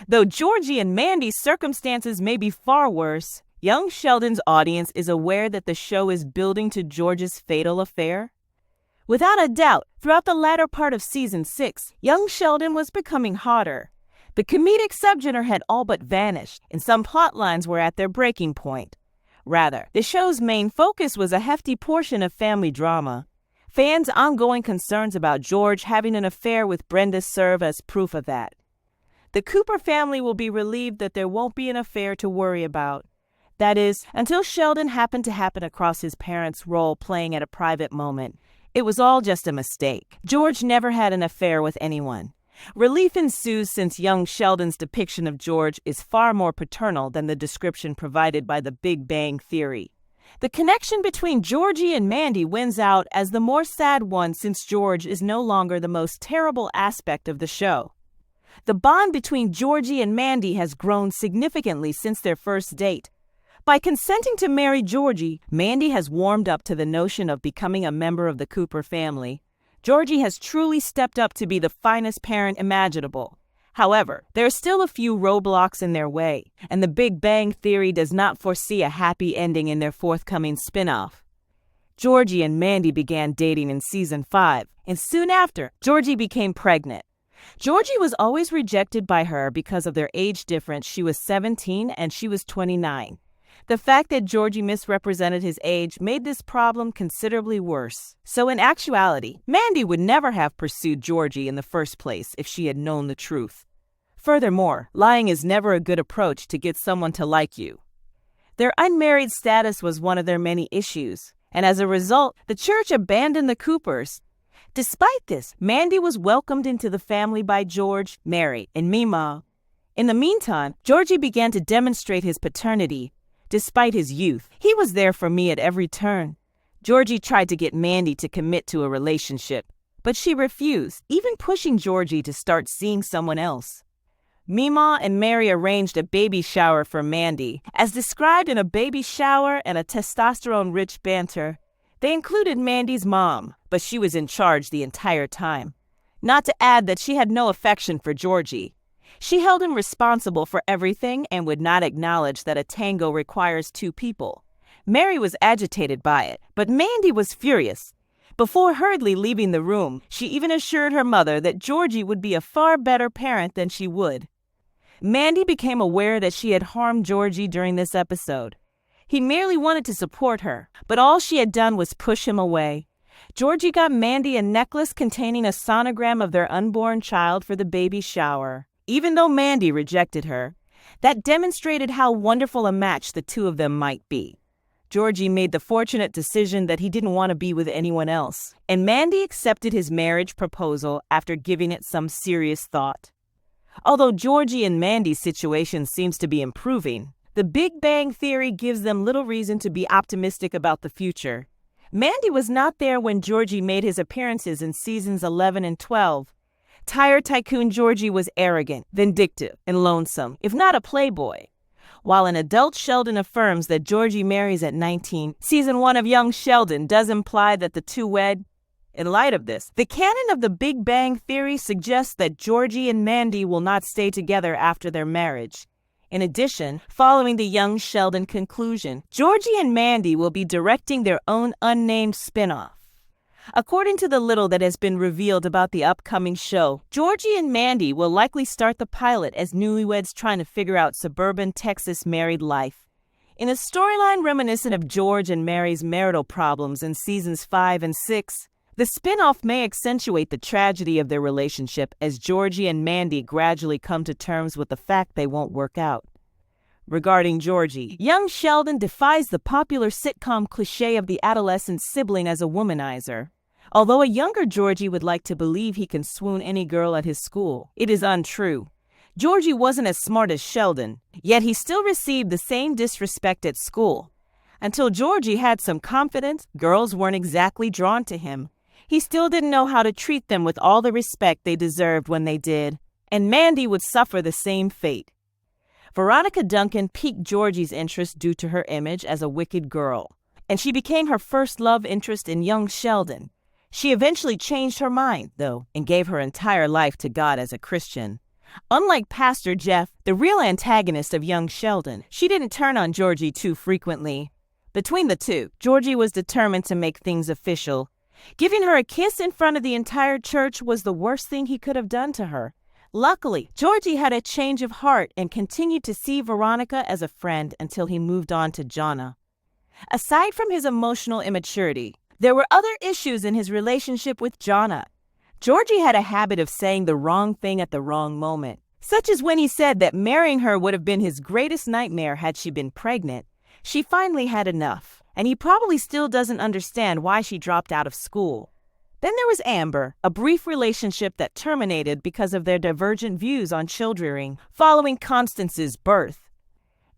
Though Georgie and Mandy's circumstances may be far worse, young Sheldon's audience is aware that the show is building to George's fatal affair. Without a doubt, throughout the latter part of season 6, young Sheldon was becoming hotter. The comedic subgenre had all but vanished, and some plot lines were at their breaking point. Rather, the show's main focus was a hefty portion of family drama. Fans' ongoing concerns about George having an affair with Brenda serve as proof of that. The Cooper family will be relieved that there won't be an affair to worry about. That is, until Sheldon happened to happen across his parents' role playing at a private moment. It was all just a mistake. George never had an affair with anyone. Relief ensues since young Sheldon's depiction of George is far more paternal than the description provided by the Big Bang Theory. The connection between Georgie and Mandy wins out as the more sad one since George is no longer the most terrible aspect of the show. The bond between Georgie and Mandy has grown significantly since their first date. By consenting to marry Georgie, Mandy has warmed up to the notion of becoming a member of the Cooper family. Georgie has truly stepped up to be the finest parent imaginable. However, there are still a few roadblocks in their way, and the Big Bang Theory does not foresee a happy ending in their forthcoming spin-off. Georgie and Mandy began dating in season 5, and soon after, Georgie became pregnant. Georgie was always rejected by her because of their age difference. She was 17 and she was 29. The fact that Georgie misrepresented his age made this problem considerably worse. So in actuality, Mandy would never have pursued Georgie in the first place if she had known the truth. Furthermore, lying is never a good approach to get someone to like you. Their unmarried status was one of their many issues, and as a result, the church abandoned the Coopers. Despite this, Mandy was welcomed into the family by George, Mary, and Mima. In the meantime, Georgie began to demonstrate his paternity. Despite his youth, he was there for me at every turn. Georgie tried to get Mandy to commit to a relationship, but she refused, even pushing Georgie to start seeing someone else. Mima and Mary arranged a baby shower for Mandy. As described in A Baby Shower and a Testosterone-Rich Banter, they included Mandy's mom, but she was in charge the entire time. Not to add that she had no affection for Georgie. She held him responsible for everything and would not acknowledge that a tango requires two people. Mary was agitated by it, but Mandy was furious. Before hurriedly leaving the room, she even assured her mother that Georgie would be a far better parent than she would. Mandy became aware that she had harmed Georgie during this episode. He merely wanted to support her, but all she had done was push him away. Georgie got Mandy a necklace containing a sonogram of their unborn child for the baby shower. Even though Mandy rejected her, that demonstrated how wonderful a match the two of them might be. Georgie made the fortunate decision that he didn't want to be with anyone else, and Mandy accepted his marriage proposal after giving it some serious thought. Although Georgie and Mandy's situation seems to be improving, the Big Bang Theory gives them little reason to be optimistic about the future. Mandy was not there when Georgie made his appearances in seasons 11 and 12. Tired tycoon Georgie was arrogant, vindictive, and lonesome, if not a playboy. While an adult Sheldon affirms that Georgie marries at 19, season 1 of Young Sheldon does imply that the two wed. In light of this, the canon of the Big Bang Theory suggests that Georgie and Mandy will not stay together after their marriage. In addition, following the Young Sheldon conclusion, Georgie and Mandy will be directing their own unnamed spin-off. According to the little that has been revealed about the upcoming show, Georgie and Mandy will likely start the pilot as newlyweds trying to figure out suburban Texas married life. In a storyline reminiscent of George and Mary's marital problems in seasons 5 and 6, the spin-off may accentuate the tragedy of their relationship as Georgie and Mandy gradually come to terms with the fact they won't work out. Regarding Georgie, young Sheldon defies the popular sitcom cliché of the adolescent sibling as a womanizer. Although a younger Georgie would like to believe he can swoon any girl at his school, it is untrue. Georgie wasn't as smart as Sheldon, yet he still received the same disrespect at school. Until Georgie had some confidence, girls weren't exactly drawn to him. He still didn't know how to treat them with all the respect they deserved when they did, and Mandy would suffer the same fate. Veronica Duncan piqued Georgie's interest due to her image as a wicked girl, and she became her first love interest in young Sheldon. She eventually changed her mind, though, and gave her entire life to God as a Christian. Unlike Pastor Jeff, the real antagonist of young Sheldon, she didn't turn on Georgie too frequently. Between the two, Georgie was determined to make things official. Giving her a kiss in front of the entire church was the worst thing he could have done to her. Luckily, Georgie had a change of heart and continued to see Veronica as a friend until he moved on to Jonna. Aside from his emotional immaturity, there were other issues in his relationship with Jonna. Georgie had a habit of saying the wrong thing at the wrong moment, such as when he said that marrying her would have been his greatest nightmare had she been pregnant. She finally had enough, and he probably still doesn't understand why she dropped out of school. Then there was Amber, a brief relationship that terminated because of their divergent views on childrearing following Constance's birth.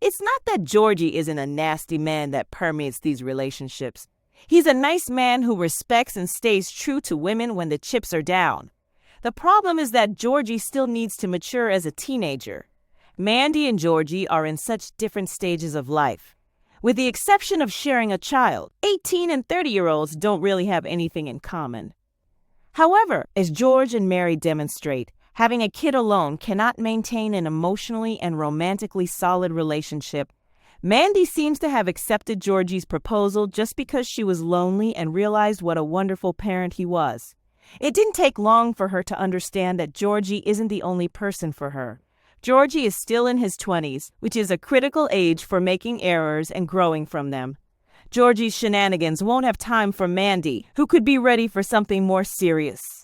It's not that Georgie isn't a nasty man that permeates these relationships. He's a nice man who respects and stays true to women when the chips are down. The problem is that Georgie still needs to mature as a teenager. Mandy and Georgie are in such different stages of life. With the exception of sharing a child, 18 and 30-year-olds don't really have anything in common. However, as George and Mary demonstrate, having a kid alone cannot maintain an emotionally and romantically solid relationship. Mandy seems to have accepted Georgie's proposal just because she was lonely and realized what a wonderful parent he was. It didn't take long for her to understand that Georgie isn't the only person for her. Georgie is still in his 20s, which is a critical age for making errors and growing from them. Georgie's shenanigans won't have time for Mandy, who could be ready for something more serious.